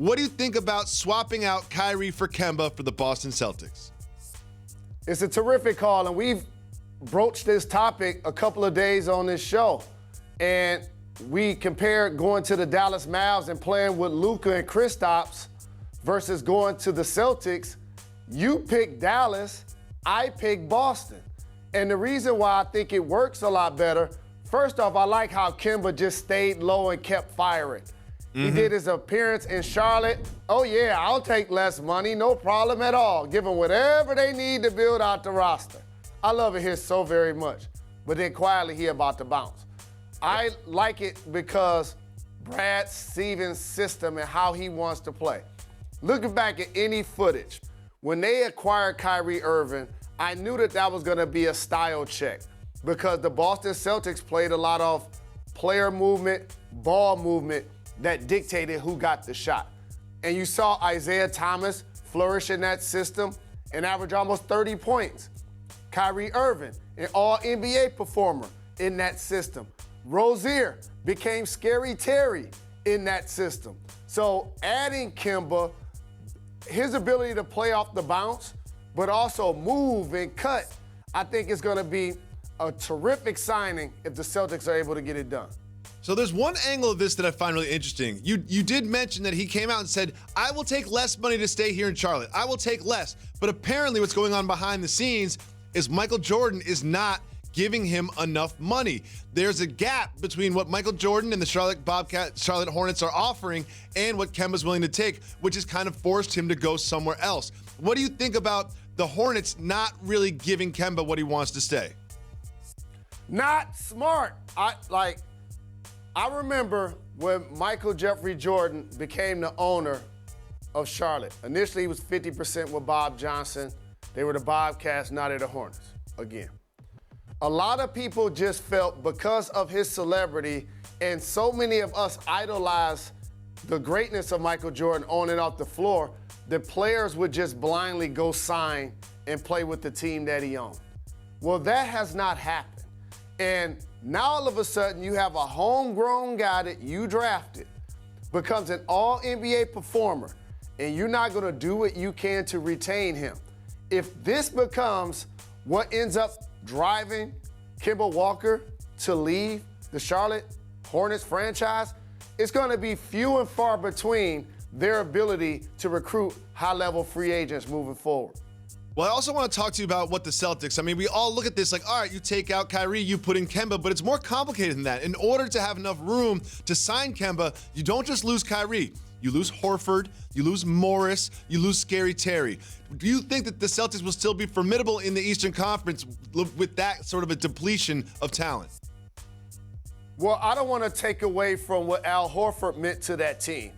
What do you think about swapping out Kyrie for Kemba for the Boston Celtics? It's a terrific call, and we've broached this topic a couple of days on this show. And we compared going to the Dallas Mavs and playing with Luka and Kristaps versus going to the Celtics. You picked Dallas, I picked Boston. And the reason why I think it works a lot better, first off, I like how Kemba just stayed low and kept firing. He did his appearance in Charlotte. Oh, yeah, I'll take less money, no problem at all. Give them whatever they need to build out the roster. I love it here so very much. But then quietly, he about to bounce. I like it because Brad Stevens' system and how he wants to play. Looking back at any footage, when they acquired Kyrie Irving, I knew that was going to be a style check because the Boston Celtics played a lot of player movement, ball movement that dictated who got the shot. And you saw Isaiah Thomas flourish in that system and average almost 30 points. Kyrie Irving, an all-NBA performer in that system. Rozier became Scary Terry in that system. So adding Kemba, his ability to play off the bounce, but also move and cut, I think is going to be a terrific signing if the Celtics are able to get it done. So there's one angle of this that I find really interesting. You did mention that he came out and said, I will take less money to stay here in Charlotte. I will take less. But apparently what's going on behind the scenes is Michael Jordan is not giving him enough money. There's a gap between what Michael Jordan and the Charlotte Hornets are offering and what Kemba's willing to take, which has kind of forced him to go somewhere else. What do you think about the Hornets not really giving Kemba what he wants to stay? Not smart. I remember when Michael Jeffrey Jordan became the owner of Charlotte. Initially, he was 50% with Bob Johnson. They were the Bobcats, now they're the Hornets again. A lot of people just felt because of his celebrity, and so many of us idolize the greatness of Michael Jordan on and off the floor, that players would just blindly go sign and play with the team that he owned. Well, that has not happened. And now all of a sudden you have a homegrown guy that you drafted, becomes an all-NBA performer, and you're not gonna do what you can to retain him. If this becomes what ends up driving Kemba Walker to leave the Charlotte Hornets franchise, it's gonna be few and far between their ability to recruit high-level free agents moving forward. Well, I also want to talk to you about what the Celtics, I mean, we all look at this like, all right, you take out Kyrie, you put in Kemba, but it's more complicated than that. In order to have enough room to sign Kemba, you don't just lose Kyrie. You lose Horford, you lose Morris, you lose Scary Terry. Do you think that the Celtics will still be formidable in the Eastern Conference with that sort of a depletion of talent? Well, I don't want to take away from what Al Horford meant to that team.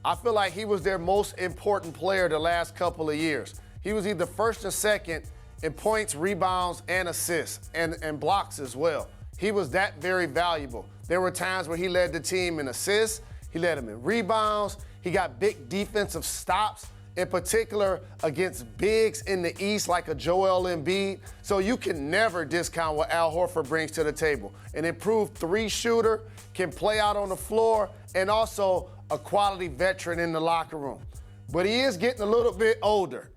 I feel like he was their most important player the last couple of years. He was either first or second in points, rebounds, and assists, and blocks as well. He was that very valuable. There were times where he led the team in assists, he led them in rebounds, he got big defensive stops, in particular against bigs in the East like a Joel Embiid. So you can never discount what Al Horford brings to the table. An improved three-shooter, can play out on the floor, and also a quality veteran in the locker room. But he is getting a little bit older.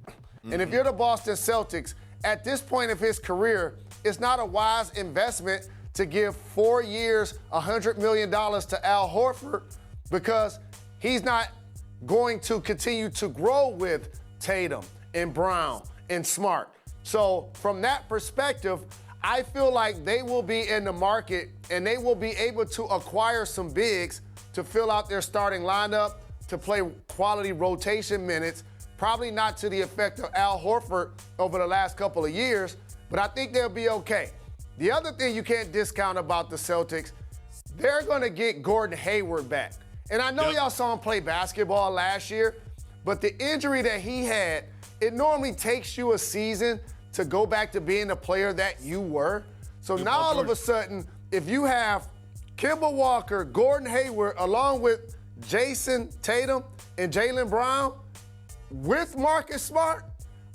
And if you're the Boston Celtics, at this point of his career, it's not a wise investment to give 4 years, $100 million to Al Horford because he's not going to continue to grow with Tatum and Brown and Smart. So from that perspective, I feel like they will be in the market and they will be able to acquire some bigs to fill out their starting lineup, to play quality rotation minutes, probably not to the effect of Al Horford over the last couple of years, but I think they'll be okay. The other thing you can't discount about the Celtics, they're gonna get Gordon Hayward back. And I know y'all saw him play basketball last year, but the injury that he had, it normally takes you a season to go back to being the player that you were. So now all of a sudden, if you have Kemba Walker, Gordon Hayward, along with Jason Tatum and Jaylen Brown, with Marcus Smart,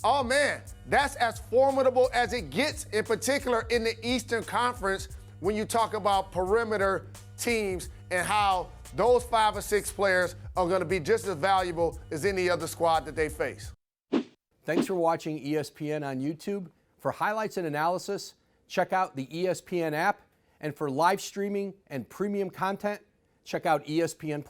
oh man, that's as formidable as it gets, in particular in the Eastern Conference when you talk about perimeter teams and how those 5 or 6 players are going to be just as valuable as any other squad that they face. Thanks for watching ESPN on YouTube. For highlights and analysis, check out the ESPN app. And for live streaming and premium content, check out ESPN+.